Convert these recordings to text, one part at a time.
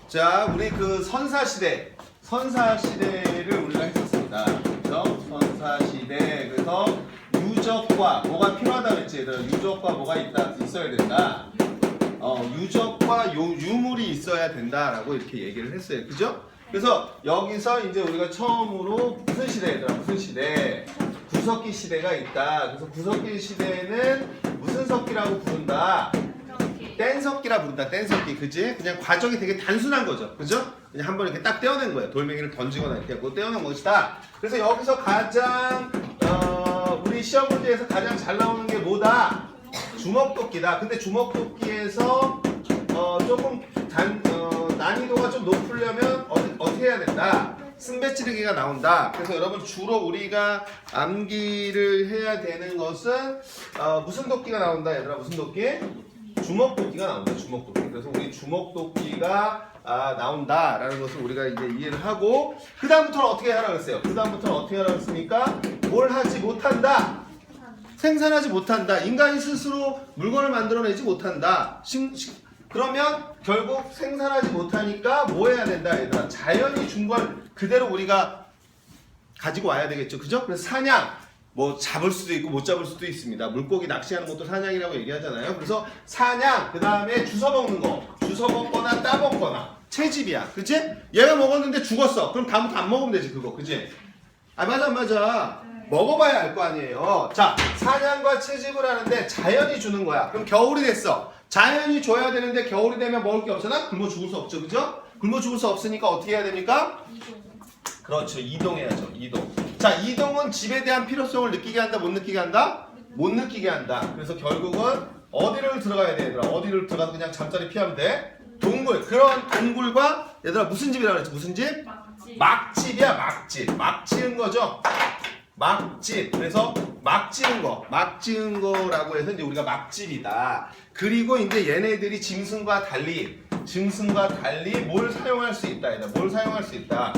자, 우리 그 선사시대를 우리가 했었습니다. 그죠? 선사시대. 그래서 유적과 뭐가 필요하다 그랬지? 얘들아, 유적과 뭐가 있어야 된다. 유적과 유물이 있어야 된다라고 이렇게 얘기를 했어요. 그죠? 그래서 여기서 이제 우리가 처음으로 무슨 시대 얘들아? 무슨 시대? 구석기 시대가 있다. 그래서 구석기 시대는 무슨 석기라고 부른다? 뗀석기라 부른다. 뗀석기. 그지? 그냥 과정이 되게 단순한 거죠. 그죠? 그냥 한번 이렇게 딱 떼어낸 거예요. 돌멩이를 던지거나 이렇게 하고 떼어낸 것이다. 그래서 여기서 가장 우리 시험 문제에서 가장 잘 나오는 게 뭐다? 주먹도끼다. 근데 주먹도끼에서 조금 난이도가 좀 높으려면 어떻게 해야 된다? 승배찌르기가 나온다. 그래서 여러분 주로 우리가 암기를 해야 되는 것은 무슨 도끼가 나온다 얘들아? 무슨 도끼? 주먹도끼가 나온다. 주먹도끼. 그래서 우리 주먹도끼가 나온다라는 것을 우리가 이제 이해를 하고 그 다음부터는 어떻게 하라고 했어요? 그 다음부터는 어떻게 하라고 했습니까? 뭘 하지 못한다. 생산하지 못한다. 인간이 스스로 물건을 만들어내지 못한다. 그러면 결국 생산하지 못하니까 뭐 해야 된다 얘들아? 자연이 준 걸 그대로 우리가 가지고 와야 되겠죠. 그죠? 그래서 사냥 뭐 잡을 수도 있고 못 잡을 수도 있습니다. 물고기 낚시하는 것도 사냥이라고 얘기하잖아요. 그래서 사냥, 그 다음에 주워먹는 거, 주워먹거나 따먹거나 채집이야. 그치? 얘가 먹었는데 죽었어. 그럼 다음부터 안 먹으면 되지 그거. 그치? 맞아. 먹어봐야 알 거 아니에요. 자, 사냥과 채집을 하는데 자연이 주는 거야. 그럼 겨울이 됐어. 자연이 줘야 되는데 겨울이 되면 먹을 게 없잖아? 굶어 죽을 수 없죠. 그죠? 굶어 죽을 수 없으니까 어떻게 해야 됩니까? 그렇죠. 이동해야죠. 이동. 자, 이동은 집에 대한 필요성을 느끼게 한다? 못 느끼게 한다? 못 느끼게 한다. 그래서 결국은 어디를 들어가야 돼, 얘들아? 어디를 들어가서 그냥 잠자리 피하면 돼? 동굴. 그런 동굴과 얘들아 무슨 집이라고 그랬지? 무슨 집? 막집이야, 막집. 막 지은 거죠. 막집. 그래서 막 지은 거. 막 지은 거라고 해서 이제 우리가 막집이다. 그리고 이제 얘네들이 짐승과 달리 뭘 사용할 수 있다. 얘들아. 뭘 사용할 수 있다.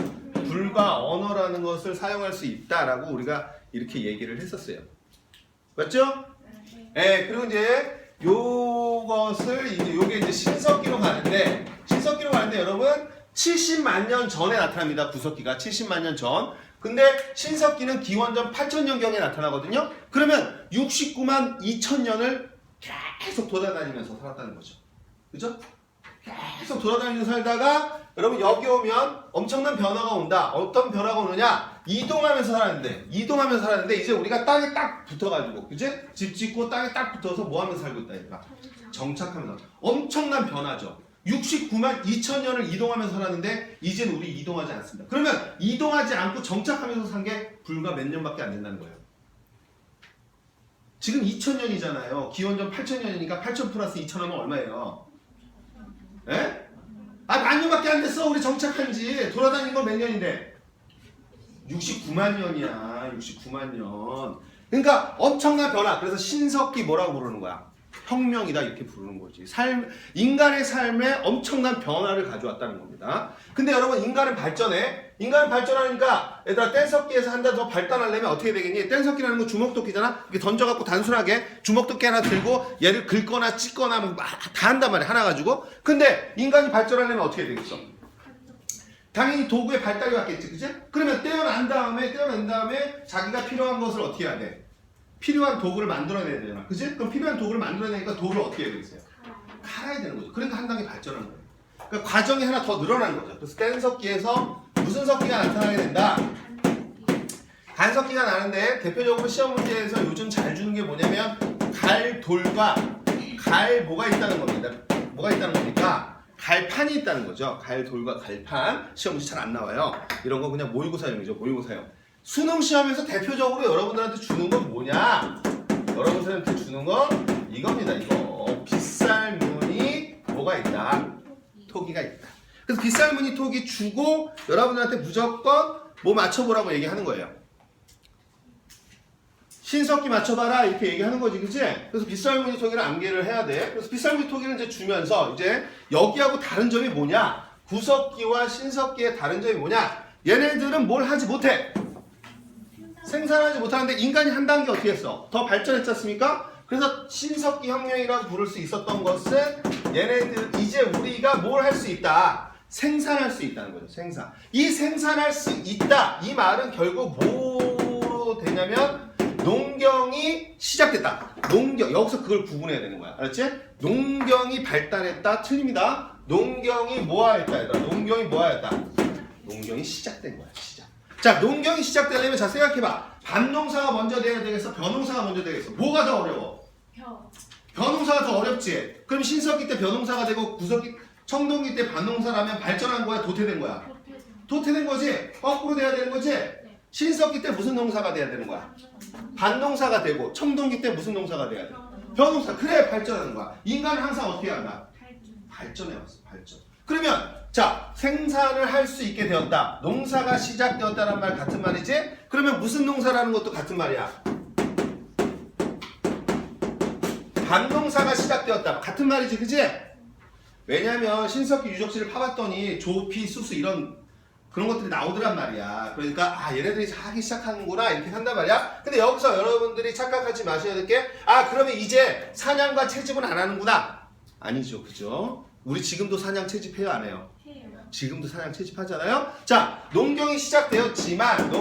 불과 언어라는 것을 사용할 수 있다라고 우리가 이렇게 얘기를 했었어요. 맞죠? 네. 그리고 이제 요게 이제 신석기로 가는데 여러분 70만 년 전에 나타납니다. 구석기가 70만 년 전. 근데 신석기는 기원전 8000년경에 나타나거든요. 그러면 69만 2000년을 계속 돌아다니면서 살았다는 거죠. 그죠? 계속 돌아다니면서 살다가 여러분 여기 오면 엄청난 변화가 온다. 어떤 변화가 오느냐? 이동하면서 살았는데 이제 우리가 땅에 딱 붙어가지고 그치? 집 짓고 땅에 딱 붙어서 뭐 하면서 살고 있다 얘들아? 정착하면서. 엄청난 변화죠. 69만 2000년을 이동하면서 살았는데 이제는 우리 이동하지 않습니다. 그러면 이동하지 않고 정착하면서 산 게 불과 몇 년밖에 안 된다는 거예요. 지금 2000년이잖아요. 기원전 8000년이니까 8000 플러스 2000 하면 얼마예요? 에? 만 년밖에 안 됐어. 우리 정착한 지. 돌아다닌 건 몇 년인데? 69만 년이야. 69만 년. 그러니까 엄청난 변화. 그래서 신석기 뭐라고 부르는 거야? 혁명이다 이렇게 부르는 거지. 인간의 삶에 엄청난 변화를 가져왔다는 겁니다. 근데 여러분 인간은 발전하니까 얘들아 뗀석기에서 한 단 더 발달하려면 어떻게 되겠니? 뗀석기라는 건 주먹도끼잖아. 이렇게 던져갖고 단순하게 주먹도끼 하나 들고 얘를 긁거나 찢거나 뭐 다 한단 말이야. 하나 가지고. 근데 인간이 발전하려면 어떻게 되겠어? 당연히 도구의 발달이 왔겠지. 그치? 그러면 떼어낸 다음에 자기가 필요한 것을 어떻게 해야 돼? 필요한 도구를 만들어내야 되잖아. 그치? 그럼 필요한 도구를 만들어내니까 도구를 어떻게 해야 되겠어요? 갈아야 되는 거죠. 그러니까 한 단계 발전한 거예요. 그러니까 과정이 하나 더 늘어난 거죠. 그래서 뗀석기에서 무슨 석기가 나타나게 된다? 간석기가 나는데 대표적으로 시험 문제에서 요즘 잘 주는 게 뭐냐면 갈돌과 뭐가 있다는 겁니다. 뭐가 있다는 겁니까? 갈판이 있다는 거죠. 갈돌과 갈판. 시험 문제 잘 안 나와요. 이런 거 그냥 모의고사용이죠. 모의고사용. 수능 시험에서 대표적으로 여러분들한테 주는 건 뭐냐? 여러분들한테 주는 건 이겁니다. 이거 빗살무늬 뭐가 있다? 토기가 있다. 그래서 빗살무늬 토기 주고 여러분들한테 무조건 뭐 맞춰보라고 얘기하는 거예요. 신석기 맞춰봐라 이렇게 얘기하는 거지, 그치? 그래서 빗살무늬 토기를 암기를 해야 돼. 그래서 빗살무늬 토기를 이제 주면서 이제 여기하고 다른 점이 뭐냐? 구석기와 신석기의 다른 점이 뭐냐? 얘네들은 뭘 하지 못해. 생산하지 못하는데 인간이 한 단계 어떻게 했어? 더 발전했지 않습니까? 그래서 신석기 혁명이라고 부를 수 있었던 것은 얘네들 이제 우리가 뭘 할 수 있다. 생산할 수 있다는 거죠. 생산. 이 생산할 수 있다. 이 말은 결국 뭐로 되냐면 농경이 시작됐다. 농경. 여기서 그걸 구분해야 되는 거야. 알았지? 농경이 발달했다. 틀립니다. 농경이 뭐하였다. 얘들아. 농경이 뭐하였다. 농경이 시작된 거야. 시작. 자, 농경이 시작되려면 자 생각해봐. 반농사가 먼저 돼야 되겠어? 벼농사가 먼저 되겠어? 뭐가 더 어려워? 벼농사가 더 어렵지? 그럼 신석기 때 벼농사가 되고 구석기 청동기 때 반농사라면 발전한 거야? 도태된 거야? 도태된 거지? 거꾸로 돼야 되는 거지? 신석기 때 무슨 농사가 돼야 되는 거야? 반농사가 되고 청동기 때 무슨 농사가 돼야 돼? 벼농사. 그래 발전하는 거야. 인간은 항상 어떻게 한다? 발전해 왔어. 발전. 그러면 자 생산을 할 수 있게 되었다. 농사가 시작되었다는 말 같은 말이지? 그러면 무슨 농사라는 것도 같은 말이야. 반농사가 시작되었다. 같은 말이지, 그지? 왜냐면 신석기 유적지를 파봤더니 조피, 수수 이런 그런 것들이 나오더란 말이야. 그러니까 아 얘네들이 하기 시작하는구나 이렇게 산단 말이야. 근데 여기서 여러분들이 착각하지 마셔야 될 게 아 그러면 이제 사냥과 채집은 안 하는구나. 아니죠, 그죠? 우리 지금도 사냥 채집해요, 안 해요? 지금도 사냥 채집하잖아요. 자, 농경이 시작되었지만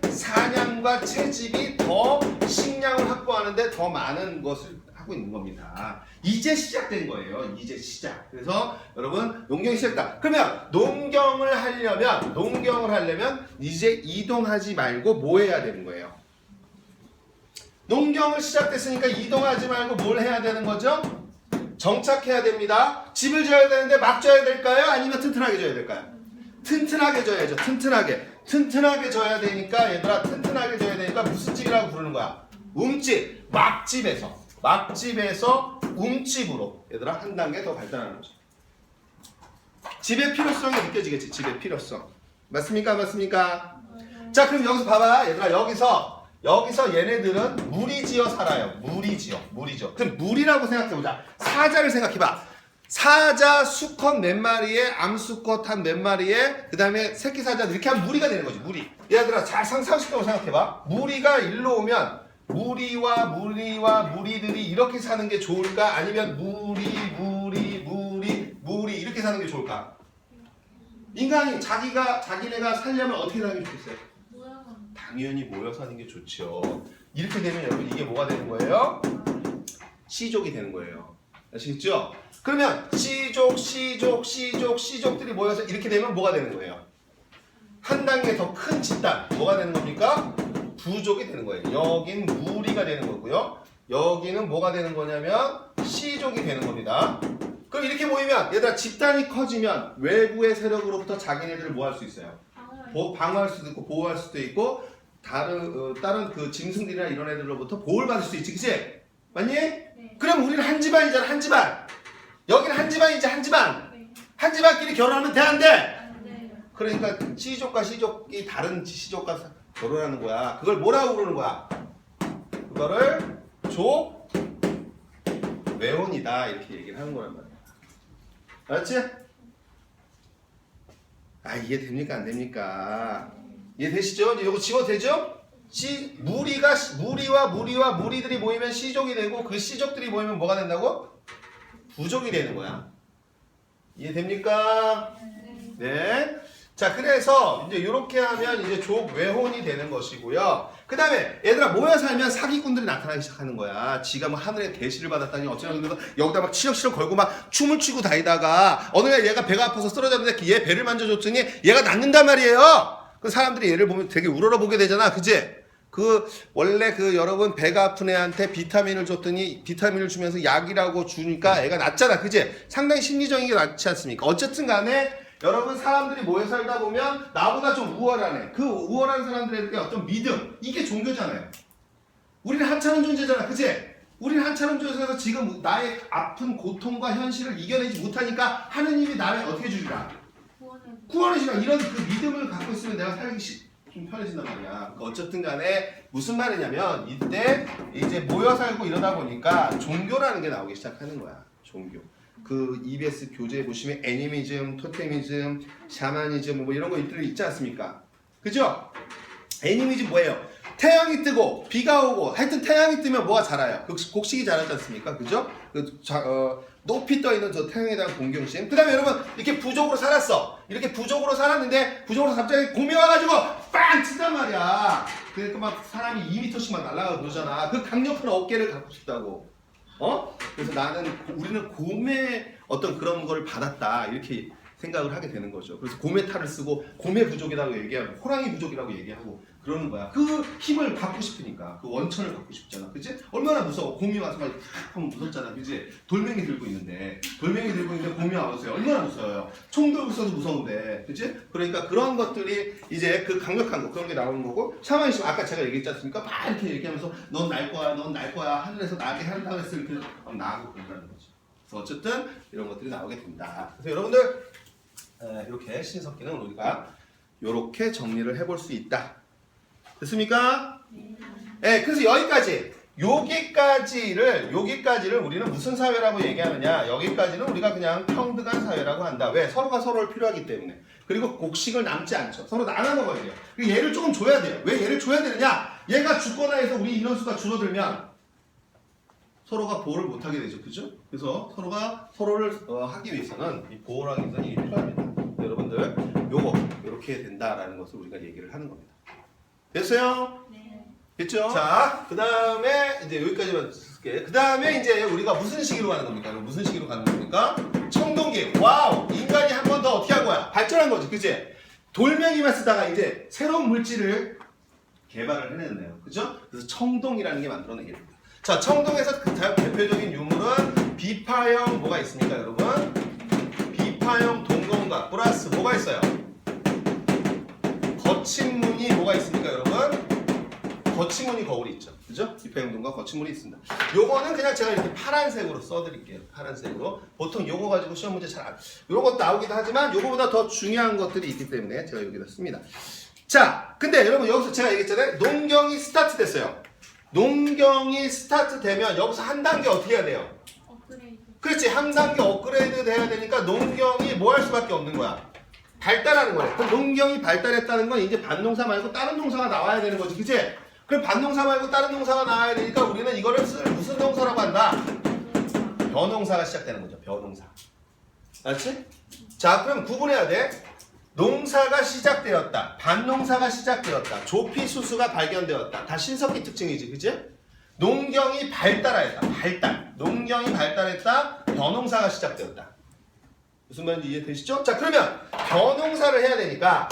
사냥과 채집이 더 식량을 확보하는데 더 많은 것을 하고 있는 겁니다. 이제 시작된 거예요. 이제 시작. 그래서 여러분 농경이 시작했다. 그러면 농경을 하려면 이제 이동하지 말고 뭐 해야 되는 거예요? 농경을 시작됐으니까 이동하지 말고 뭘 해야 되는 거죠? 정착해야 됩니다. 집을 지어야 되는데 막 지어야 될까요? 아니면 튼튼하게 지어야 될까요? 튼튼하게 지어야죠. 튼튼하게 지어야 되니까 얘들아 튼튼하게 지어야 되니까 무슨 집이라고 부르는 거야? 움집. 막집에서 움집으로 얘들아 한 단계 더 발전하는 거죠. 집의 필요성이 느껴지겠지. 집의 필요성. 맞습니까? 자 그럼 여기서 봐봐. 얘들아 여기서 얘네들은 무리지어 살아요. 무리지어. 그럼 무리라고 생각해보자. 사자를 생각해봐. 사자 수컷 몇 마리에 암수컷 한 몇 마리에 그 다음에 새끼 사자 이렇게 하면 무리가 되는 거지. 무리. 얘들아 잘 상상시켜서 생각해봐. 무리가 일로 오면 무리와 무리들이 이렇게 사는 게 좋을까? 아니면 무리 이렇게 사는 게 좋을까? 인간이 자기네가 살려면 어떻게 사는 게 좋겠어요? 당연히 모여 사는 게 좋죠. 이렇게 되면 여러분 이게 뭐가 되는 거예요? 시족이 되는 거예요. 아시겠죠? 그러면 시족들이 모여서 이렇게 되면 뭐가 되는 거예요? 한 단계 더 큰 집단 뭐가 되는 겁니까? 부족이 되는 거예요. 여긴 무리가 되는 거고요. 여기는 뭐가 되는 거냐면 시족이 되는 겁니다. 그럼 이렇게 모이면 얘들아 집단이 커지면 외부의 세력으로부터 자기네들을 뭐 할 수 있어요? 방어할 수도 있고 보호할 수도 있고 다른 그 짐승들이나 이런 애들로부터 보호를 받을 수 있지, 그치? 맞니? 네. 그럼 우리는 한 집안이잖아, 한 집안. 여기는 한 집안이지, 한 집안. 네. 한 집안끼리 결혼하면 돼, 안 돼? 네. 그러니까 시족과 시족이 다른 시족과 결혼하는 거야. 그걸 뭐라고 부르는 거야? 그거를 족외혼이다 이렇게 얘기를 하는 거란 말이야. 알았지? 아 이해됩니까 안 됩니까? 이해되시죠? 이제 이거 지워도 되죠? 무리와 무리들이 모이면 시족이 되고 그 시족들이 모이면 뭐가 된다고? 부족이 되는 거야. 이해됩니까? 네. 자 그래서 이제 이렇게 하면 이제 족외혼이 되는 것이고요. 그 다음에 얘들아 모여 살면 사기꾼들이 나타나기 시작하는 거야. 지가 뭐 하늘의 계시를 받았다니 어쩌면 그래서 여기다 막 치렁치렁 걸고 막 춤을 추고 다니다가 어느 날 얘가 배가 아파서 쓰러졌는데 얘 배를 만져줬더니 얘가 낫는단 말이에요. 그 사람들이 얘를 보면 되게 우러러보게 되잖아, 그지? 원래 여러분 배가 아픈 애한테 비타민을 줬더니 비타민을 주면서 약이라고 주니까 애가 낫잖아, 그지? 상당히 심리적인 게 낫지 않습니까? 어쨌든 간에 여러분 사람들이 모여 살다 보면 나보다 좀 우월하네. 그 우월한 사람들에게 어떤 믿음, 이게 종교잖아요. 우리는 하찮은 존재잖아, 그치? 우리는 하찮은 존재에서 지금 나의 아픈 고통과 현실을 이겨내지 못하니까 하느님이 나를 어떻게 주리라? 구원해 주리라. 이런 그 믿음을 갖고 있으면 내가 살기 좀 편해진단 말이야. 어쨌든 간에 무슨 말이냐면 이때 이제 모여 살고 이러다 보니까 종교라는 게 나오기 시작하는 거야. 종교. 그 EBS 교재에 보시면 애니미즘, 토테미즘, 샤머니즘 뭐 이런 거 있지 않습니까? 그죠? 애니미즘 뭐예요? 태양이 뜨고 비가 오고 하여튼 태양이 뜨면 뭐가 자라요? 곡식이 자라지 않습니까? 그죠? 높이 떠 있는 저 태양에 대한 공경심. 그다음에 여러분 이렇게 부족으로 살았어. 이렇게 부족으로 살았는데 부족으로 갑자기 곰이 와가지고 빵 친단 말이야. 그러니까 막 사람이 2m씩 막 날아가고 그러잖아. 그 강력한 어깨를 갖고 싶다고. 그래서 우리는 곰의 어떤 그런 걸 받았다 이렇게 생각을 하게 되는 거죠. 그래서 곰의 탈을 쓰고 곰의 부족이라고 얘기하고 호랑이 부족이라고 얘기하고 그러는 거야. 그 힘을 갖고 싶으니까 그 원천을 갖고 싶잖아, 그치? 얼마나 무서워. 곰이 와서 막 하면 무섭잖아, 그치? 돌멩이 들고 있는데 곰이 와보세요. 얼마나 무서워요. 총 들고 있어도 무서운데, 그치? 그러니까 그런 것들이 이제 그 강력한 거 그런 게 나오는 거고 샤머니즘 아까 제가 얘기했지 않습니까? 막 이렇게 얘기하면서 넌 날 거야 하늘에서 나게 한다고 했을 때 나하고 그런다는 거죠. 그래서 어쨌든 이런 것들이 나오게 됩니다. 그래서 여러분들 이렇게 신석기는 우리가 이렇게 정리를 해볼 수 있다. 됐습니까? 네. 그래서 여기까지를 우리는 무슨 사회라고 얘기하느냐? 여기까지는 우리가 그냥 평등한 사회라고 한다. 왜? 서로가 서로를 필요하기 때문에. 그리고 곡식을 남지 않죠. 서로 나눠 먹어야 돼요. 그리고 얘를 조금 줘야 돼요. 왜 얘를 줘야 되느냐? 얘가 죽거나 해서 우리 인원수가 줄어들면 서로가 보호를 못하게 되죠. 그죠? 그래서 서로가 서로를 하기 위해서는 이 보호를 하기 위해서는 이게 필요합니다. 여러분들 요거 이렇게 된다라는 것을 우리가 얘기를 하는 겁니다. 됐어요? 네. 됐죠? 자, 그 다음에 이제 여기까지만 쓸게. 그 다음에 이제 우리가 무슨 시기로 가는 겁니까? 무슨 시기로 가는 겁니까? 청동기. 와우! 인간이 한 번 더 어떻게 한 거야? 발전한 거지, 그치? 돌멩이만 쓰다가 이제 새로운 물질을 개발을 해냈네요. 그죠? 그래서 청동이라는 게 만들어내게 됩니다. 자, 청동에서 그 대표적인 유물은 비파형 뭐가 있습니까, 여러분? 비파형 동공각 플러스 뭐가 있어요? 거친 무늬 뭐가 있습니까, 여러분? 거친 무늬 거울이 있죠. 그죠? 비파형 동공각 거친 무늬 있습니다. 요거는 그냥 제가 이렇게 파란색으로 써드릴게요. 파란색으로. 보통 요거 가지고 시험 문제 잘 안, 요런 것도 나오기도 하지만 요거보다 더 중요한 것들이 있기 때문에 제가 여기다 씁니다. 자, 근데 여러분 여기서 제가 얘기했잖아요. 농경이 스타트 됐어요. 농경이 스타트 되면 여기서 한 단계 어떻게 해야 돼요? 업그레이드. 그렇지. 한 단계 업그레이드 돼야 되니까 농경이 뭐 할 수밖에 없는 거야? 발달하는 거래. 그럼 농경이 발달했다는 건 이제 밭농사 말고 다른 농사가 나와야 되는 거지. 그치? 그럼 밭농사 말고 다른 농사가 나와야 되니까 우리는 이거를 무슨 농사라고 한다? 벼농사가 시작되는 거죠. 벼농사. 알았지? 자, 그럼 구분해야 돼. 농사가 시작되었다. 밭농사가 시작되었다. 조피수수가 발견되었다. 다 신석기 특징이지. 그치? 농경이 발달하였다. 발달. 농경이 발달했다. 벼농사가 시작되었다. 무슨 말인지 이해되시죠? 자, 그러면 벼농사를 해야 되니까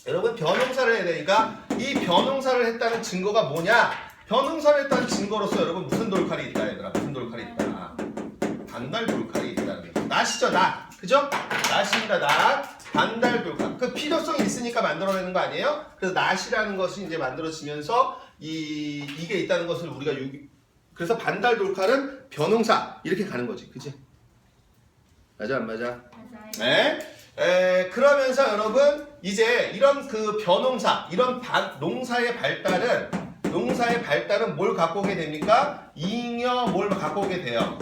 여러분 벼농사를 해야 되니까 이 벼농사를 했다는 증거가 뭐냐? 벼농사를 했다는 증거로서 여러분 무슨 돌칼이 있다 얘들아. 무슨 돌칼이 있다. 반달 돌칼이 있다는 게. 낫이죠, 낫. 그죠? 낫입니다, 낫. 반달 돌칼. 그 필요성이 있으니까 만들어내는 거 아니에요? 그래서 낫이라는 것이 이제 만들어지면서 이게 있다는 것을 우리가 그래서 반달 돌칼은 벼농사 이렇게 가는 거지. 그치? 맞아, 안 맞아? 맞아요. 네. 그러면서 여러분 이제 이런 그 벼농사, 이런 농사의 발달은 뭘 갖고 오게 됩니까? 잉여 뭘 갖고 오게 돼요?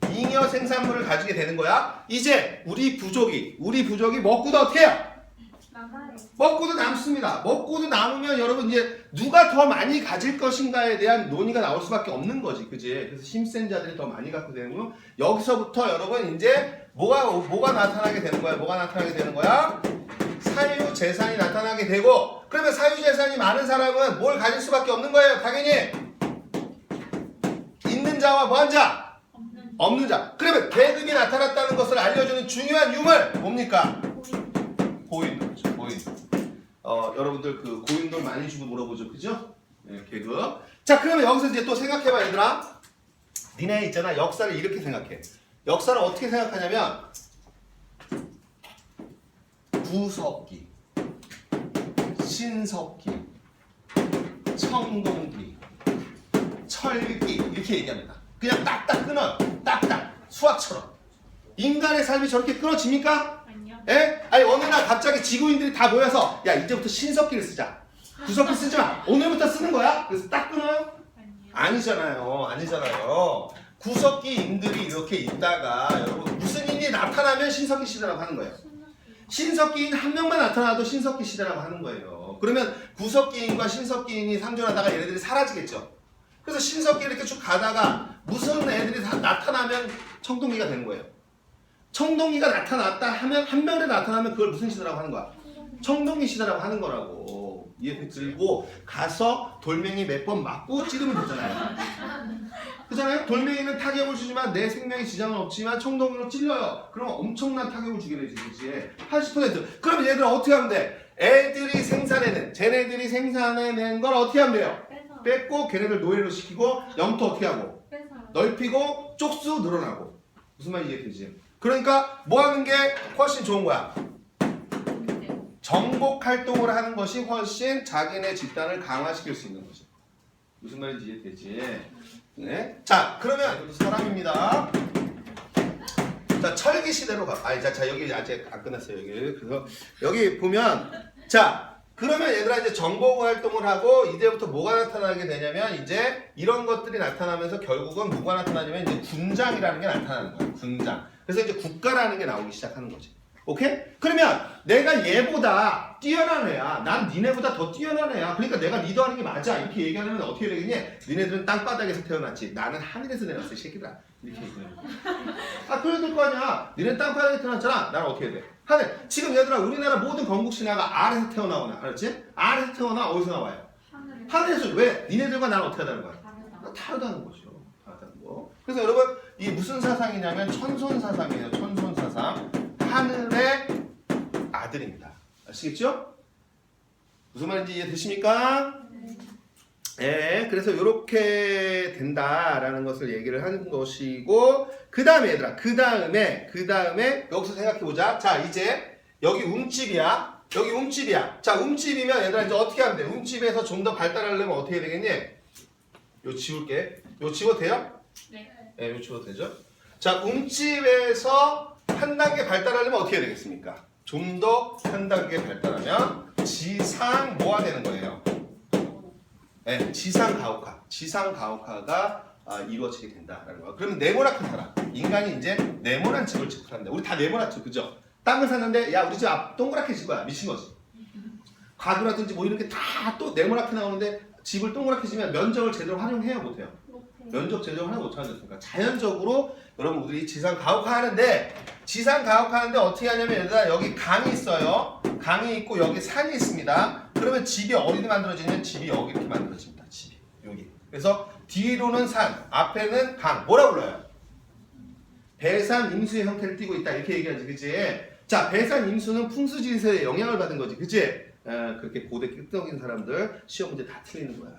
잉여 생산물을 가지게 되는 거야. 이제 우리 부족이 먹고도 어떻게 해요? 남아요. 먹고도 남습니다. 먹고도 남으면 여러분 이제 누가 더 많이 가질 것인가에 대한 논의가 나올 수밖에 없는 거지, 그지? 그래서 힘센 자들이 더 많이 갖고 되는 거고 여기서부터 여러분 이제 뭐가 나타나게 되는 거야? 뭐가 나타나게 되는 거야? 사유 재산이 나타나게 되고 그러면 사유 재산이 많은 사람은 뭘 가질 수밖에 없는 거예요, 당연히. 있는 자와 뭐한 자? 없는 자. 그러면 계급이 나타났다는 것을 알려주는 중요한 유물 뭡니까? 고인돌이죠. 고인돌. 여러분들 그 고인돌 많이 주고 물어보죠, 그죠? 네, 계급. 자, 그러면 여기서 이제 또 생각해봐, 얘들아. 니네 있잖아, 역사를 이렇게 생각해. 역사를 어떻게 생각하냐면 구석기, 신석기, 청동기, 철기 이렇게 얘기합니다. 그냥 딱딱 끊어요. 딱딱 수학처럼. 인간의 삶이 저렇게 끊어집니까? 아니요. 예? 아니 어느 날 갑자기 지구인들이 다 모여서 야 이제부터 신석기를 쓰자. 구석기 쓰지 마. 오늘부터 쓰는 거야? 그래서 딱 끊어요? 아니요. 아니잖아요. 구석기인들이 이렇게 있다가 여러분 무슨 인이 나타나면 신석기 시대라고 하는 거예요. 신석기인 한 명만 나타나도 신석기 시대라고 하는 거예요. 그러면 구석기인과 신석기인이 상존하다가 얘네들이 사라지겠죠. 그래서 신석기 이렇게 쭉 가다가 무슨 애들이 다 나타나면 청동기가 되는 거예요. 청동기가 나타났다 하면 한 명에 나타나면 그걸 무슨 시대라고 하는 거야? 청동기 시대라고 하는 거라고. 이해 들고 가서 돌멩이 몇 번 맞고 찌르면 되잖아요. 그잖아요? 돌멩이는 타격을 주지만 내 생명에 지장은 없지만 청동기로 찔러요. 그러면 엄청난 타격을 주게 되지, 그치? 80%. 그러면 얘들 어떻게 하면 돼? 애들이 생산해낸, 쟤네들이 생산해낸 걸 어떻게 하면 돼요? 뺏어. 뺏고 걔네들 노예로 시키고 영토 어떻게 하고? 뺏어. 넓히고 쪽수 늘어나고. 무슨 말인지 이해되지? 그러니까 뭐 하는 게 훨씬 좋은 거야? 정복 활동을 하는 것이 훨씬 자기네 집단을 강화시킬 수 있는 거지. 무슨 말인지 이해되지? 네. 자, 그러면 사람입니다. 자, 철기 시대로 가. 자, 여기 아직 안 끝났어요. 여기. 그래서 여기 보면 자, 그러면 얘들아 이제 정복 활동을 하고 이제부터 뭐가 나타나게 되냐면 이제 이런 것들이 나타나면서 결국은 뭐가 나타나냐면 이제 군장이라는 게 나타나는 거야. 군장. 그래서 이제 국가라는 게 나오기 시작하는 거지. 오케이? 그러면 내가 얘보다 뛰어난 애야. 난 니네보다 더 뛰어난 애야. 그러니까 내가 리더하는 게 맞아. 이렇게 얘기하면 어떻게 되겠니? 니네들은 땅바닥에서 태어났지. 나는 하늘에서 내려왔어, 이 새끼들아. 이렇게 얘기하는 거야. 아, 그래야 될 거 아니야. 니네는 땅바닥에 태어났잖아. 나는 어떻게 돼? 하늘. 지금 얘들아, 우리나라 모든 건국 신화가 R에서 태어나거나, 알았지? R에서 태어나 어디서 나와요? 하늘에. 하늘에서. 왜? 니네들과 나는 어떻게 하다는 거야? 다르다. 다르다는 거죠. 다르다는 거. 그래서 여러분, 이 무슨 사상이냐면 천손 사상이에요. 천손 사상. 하늘의 아들입니다. 아시겠죠? 무슨 말인지 이해되십니까? 네, 그래서 이렇게 된다라는 것을 얘기를 하는 것이고, 그 다음에 얘들아, 그 다음에 여기서 생각해보자. 자, 이제 여기 움집이야. 여기 움집이야. 자, 움집이면 얘들아 이제 어떻게 하면 돼? 움집에서 좀 더 발달하려면 어떻게 되겠니? 요 지울게. 요 지워도 돼요? 네. 네, 요 지워도 되죠? 자, 움집에서 한 단계 발달하려면 어떻게 해야 되겠습니까? 좀 더 한 단계 발달하면 지상 뭐가 되는 거예요? 네, 지상 가옥화. 지상 가옥화가 이루어지게 된다라는 거야. 그러면 네모나게 살아. 인간이 이제 네모난 집을 짓고 산다. 우리 다 네모났죠, 그죠? 땅을 샀는데 야 우리 집 앞 동그랗게 질 거야. 미친 거지. 가구라든지 뭐 이렇게 다 또 네모나게 나오는데 집을 동그랗게 지면 면적을 제대로 활용해야 못해요. 면적 제대로 하나 못 찾았으니까 자연적으로 여러분 우리 지상 가옥화하는데 지상 가옥화하는데 어떻게 하냐면 얘들아 여기 강이 있어요. 강이 있고 여기 산이 있습니다. 그러면 집이 어디로 만들어지냐면 집이 여기 이렇게 만들어집니다. 집이 여기. 그래서 뒤로는 산, 앞에는 강. 뭐라 불러요? 배산 임수의 형태를 띠고 있다 이렇게 얘기하지, 그치? 자, 배산 임수는 풍수지리서의 영향을 받은 거지, 그치? 그렇게 고대 끄떡인 사람들 시험 문제 다 틀리는 거야.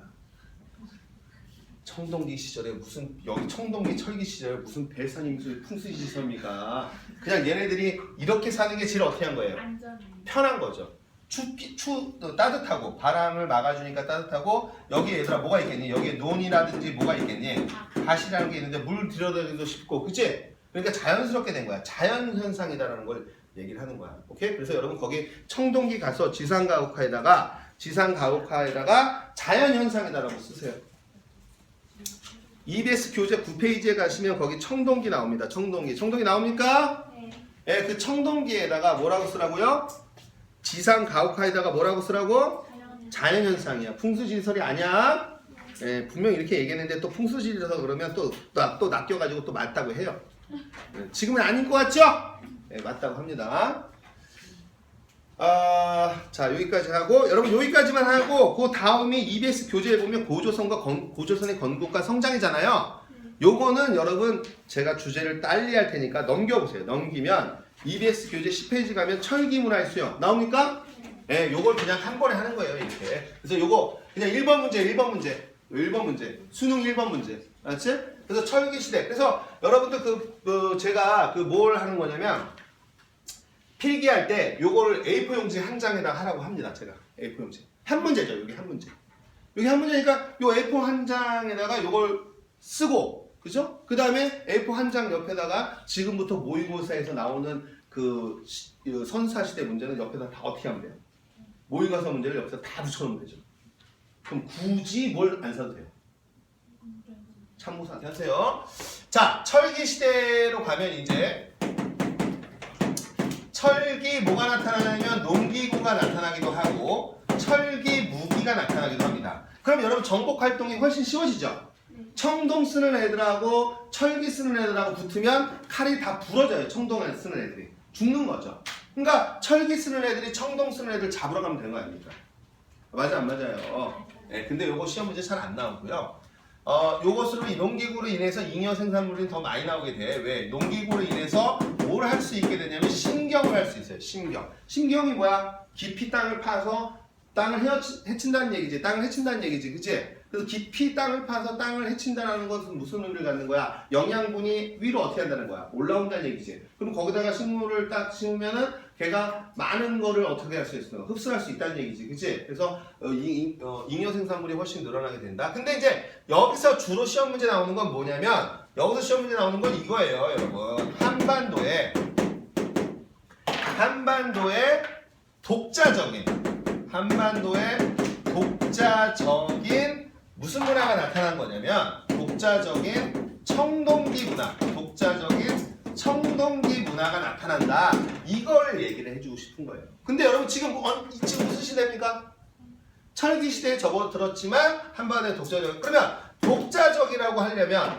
청동기 시절에 무슨 여기 청동기 철기 시절에 무슨 배산임수 풍수지리서입니까? 그냥 얘네들이 이렇게 사는 게 제일 어떻게 한 거예요? 안전. 편한 거죠. 따뜻하고 바람을 막아주니까 따뜻하고 여기 얘들아 뭐가 있겠니? 여기에 논이라든지 뭐가 있겠니? 밭이라는 게 있는데 물 들여다기도 쉽고, 그치? 그러니까 자연스럽게 된 거야. 자연 현상이다라는 걸 얘기를 하는 거야. 오케이? 그래서 여러분 거기 청동기 가서 지상 가옥화에다가 자연 현상이다라고 쓰세요. EBS 교재 9페이지에 가시면 거기 청동기 나옵니다. 청동기 나옵니까? 네. 예, 그 청동기에다가 뭐라고 쓰라고요? 지상 가옥화에다가 뭐라고 쓰라고? 자연 현상이야. 풍수지리설이 아니야. 예, 분명 이렇게 얘기했는데 또 풍수지리설 그러면 또 낚여가지고 또 맞다고 해요. 예, 지금은 아닌 것 같죠? 예, 맞다고 합니다. 자 여기까지 하고 여러분 여기까지만 하고 그 다음이 EBS 교재에 보면 고조선의 건국과 성장이잖아요. 요거는 여러분 제가 주제를 딸리할 테니까 넘겨보세요. 넘기면 EBS 교재 10페이지 가면 철기문화의 수영 나옵니까? 네, 요걸 그냥 한 번에 하는 거예요 이렇게. 그래서 요거 그냥 1번 문제 수능 1번 문제 알았지? 그래서 철기시대. 그래서 여러분들 제가 뭘 하는 거냐면 필기할 때 요거를 A4 용지 한 장에다 하라고 합니다. 제가 A4 용지 한 문제죠. 여기 한 문제니까 요 A4 한 장에다가 요걸 쓰고, 그죠? 그 다음에 A4 한 장 옆에다가 지금부터 모의고사에서 나오는 그 선사시대 문제는 옆에다 다 어떻게 하면 돼요? 모의고사 문제를 옆에다 다 붙여놓으면 되죠. 그럼 굳이 뭘 안 사도 돼요. 참고사한테 하세요. 자, 철기시대로 가면 이제 철기 뭐가 나타나냐면 농기구가 나타나기도 하고 철기 무기가 나타나기도 합니다. 그럼 여러분 정복 활동이 훨씬 쉬워지죠? 청동 쓰는 애들하고 철기 쓰는 애들하고 붙으면 칼이 다 부러져요. 청동 쓰는 애들이 죽는 거죠. 그러니까 철기 쓰는 애들이 청동 쓰는 애들 잡으러 가면 되는 거 아닙니까? 맞아 안 맞아요? 네, 근데 요거 시험 문제 잘 안 나오고요. 요것으로 이 농기구로 인해서 잉여 생산물이 더 많이 나오게 돼. 왜? 농기구로 인해서 뭘 할 수 있게 되냐면 신경을 할 수 있어요. 신경. 신경이 뭐야? 깊이 땅을 파서 땅을 해친다는 얘기지. 땅을 해친다는 얘기지. 그치? 그래서 깊이 땅을 파서 땅을 해친다는 것은 무슨 의미를 갖는 거야? 영양분이 위로 어떻게 한다는 거야? 올라온다는 얘기지. 그럼 거기다가 식물을 딱 심으면은 걔가 많은 거를 어떻게 할 수 있어? 흡수할 수 있다는 얘기지. 그치? 그래서 잉여 생산물이 훨씬 늘어나게 된다. 근데 이제 여기서 주로 시험 문제 나오는 건 뭐냐면 여기서 시험 문제 나오는 건 이거예요, 여러분. 한반도의 독자적인 무슨 문화가 나타난 거냐면 독자적인 청동기 문화가 나타난다. 이걸 얘기를 해주고 싶은 거예요. 근데 여러분 지금 무슨 시대입니까? 철기 시대에 접어들었지만 한반도의 독자적. 그러면 독자적이라고 하려면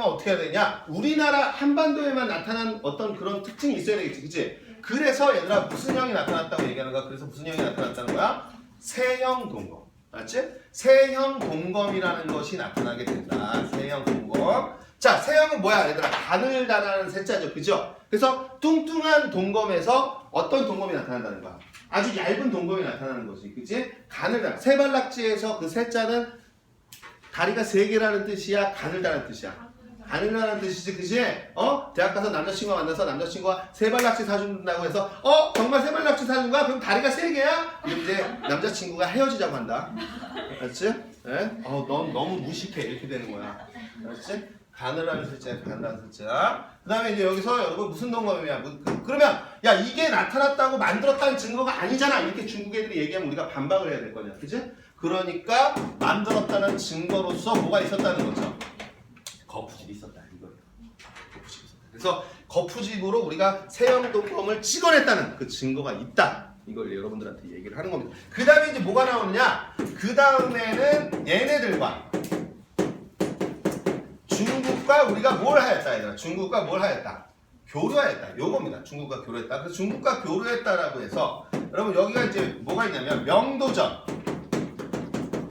어떻게 해야 되냐? 우리나라 한반도에만 나타난 어떤 그런 특징이 있어야 되겠지, 그치? 그래서 얘들아 무슨 형이 나타났다고 얘기하는 거야? 그래서 무슨 형이 나타났다는 거야? 세형 동검. 맞지? 세형 동검이라는 것이 나타나게 된다. 세형 동검. 자, 세형은 뭐야? 얘들아 가늘다라는 세자죠. 그죠? 그래서 뚱뚱한 동검에서 어떤 동검이 나타난다는 거야? 아주 얇은 동검이 나타나는 거지. 그치? 가늘다. 세발낙지에서 그 세자는 다리가 세 개라는 뜻이야? 가늘다는 뜻이야? 가늘다는 뜻이지, 그치? 대학 가서 남자친구가 만나서 남자친구가 세발낙지 사준다고 해서 정말 세발낙지 사준 거야? 그럼 다리가 세 개야? 그럼 이제 남자친구가 헤어지자고 한다. 알았지? 네? 넌 너무 무식해. 이렇게 되는 거야. 알았지? 가늘한 셋자, 가늘한 셋자. 그 다음에 이제 여기서 여러분 무슨 동검이야? 그러면 야 이게 나타났다고 만들었다는 증거가 아니잖아. 이렇게 중국 애들이 얘기하면 우리가 반박을 해야 될 거냐, 그치? 그러니까 만들었다는 증거로서 뭐가 있었다는 거죠? 거푸집이 있었다 이거예요. 거푸집이 있었다. 그래서 거푸집으로 우리가 세형 동검을 찍어냈다는 그 증거가 있다. 이걸 여러분들한테 얘기를 하는 겁니다. 그 다음에 이제 뭐가 나오느냐? 그 다음에는 얘네들과 중국과 우리가 뭘 하였다 얘들아. 중국과 뭘 하였다? 교류하였다. 요겁니다. 중국과 교류했다. 그래서 중국과 교류했다라고 해서 여러분 여기가 이제 뭐가 있냐면 명도전,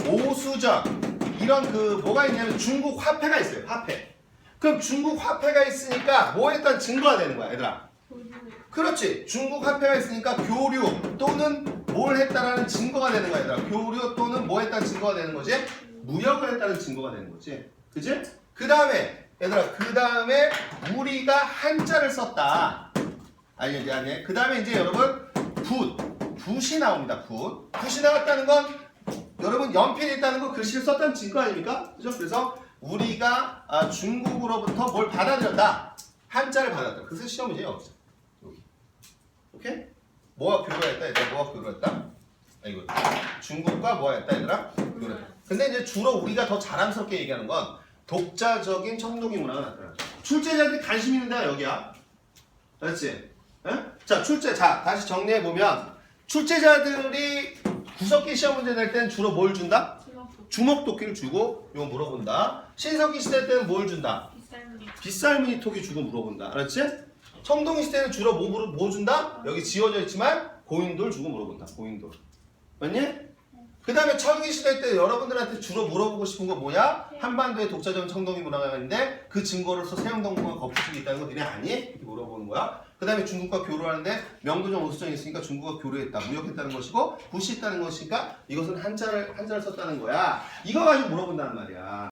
오수전 이런 뭐가 있냐면 중국 화폐가 있어요. 화폐. 그럼 중국 화폐가 있으니까 뭐 했다는 증거가 되는 거야 얘들아. 그렇지. 중국 화폐가 있으니까 교류 또는 뭘 했다라는 증거가 되는 거야 얘들아. 교류 또는 뭐 했다는 증거가 되는 거지? 무역을 했다는 증거가 되는 거지. 그치? 그 다음에 얘들아 우리가 한자를 썼다. 아니 그 다음에 이제 여러분 붓이 나옵니다. 붓이 나왔다는 건 여러분 연필이 있다는 거 글씨를 썼다는 증거 아닙니까? 그죠? 그래서 우리가 중국으로부터 뭘 받아들였다. 한자를 받았다. 그래서 시험 문제에 없어. 여기. 오케이? 뭐가 교류했다 얘들아? 뭐가 교류했다? 이거 중국과 뭐가 했다 얘들아? 교류했다. 근데 이제 주로 우리가 더 자랑스럽게 얘기하는 건 독자적인 청동기 문화가 나타나죠. 출제자들이 관심 있는 데가 여기야. 알았지? 자, 다시 정리해보면 출제자들이 구석기 시험 문제 낼 때는 주로 뭘 준다? 주먹도끼를 주고 이거 물어본다. 신석기 시대 때는 뭘 준다? 빗살무늬 톡이 주고 물어본다. 알았지? 청동기 시대는 주로 뭐 준다? 여기 지워져 있지만 고인돌 주고 물어본다. 고인돌. 맞니? 그 다음에 철기 시대 때 여러분들한테 주로 물어보고 싶은 거 뭐야? 한반도에 독자적인 청동기 문화가 있는데 그 증거로서 세형동검과 거푸집이 있다는 거 너네 아니? 이렇게 물어보는 거야. 그 다음에 중국과 교류하는데 명도전 오수전이 있으니까 중국과 교류했다. 무역했다는 것이고 붓이 있다는 것이니까 이것은 한자를 썼다는 거야. 이거 가지고 물어본다는 말이야.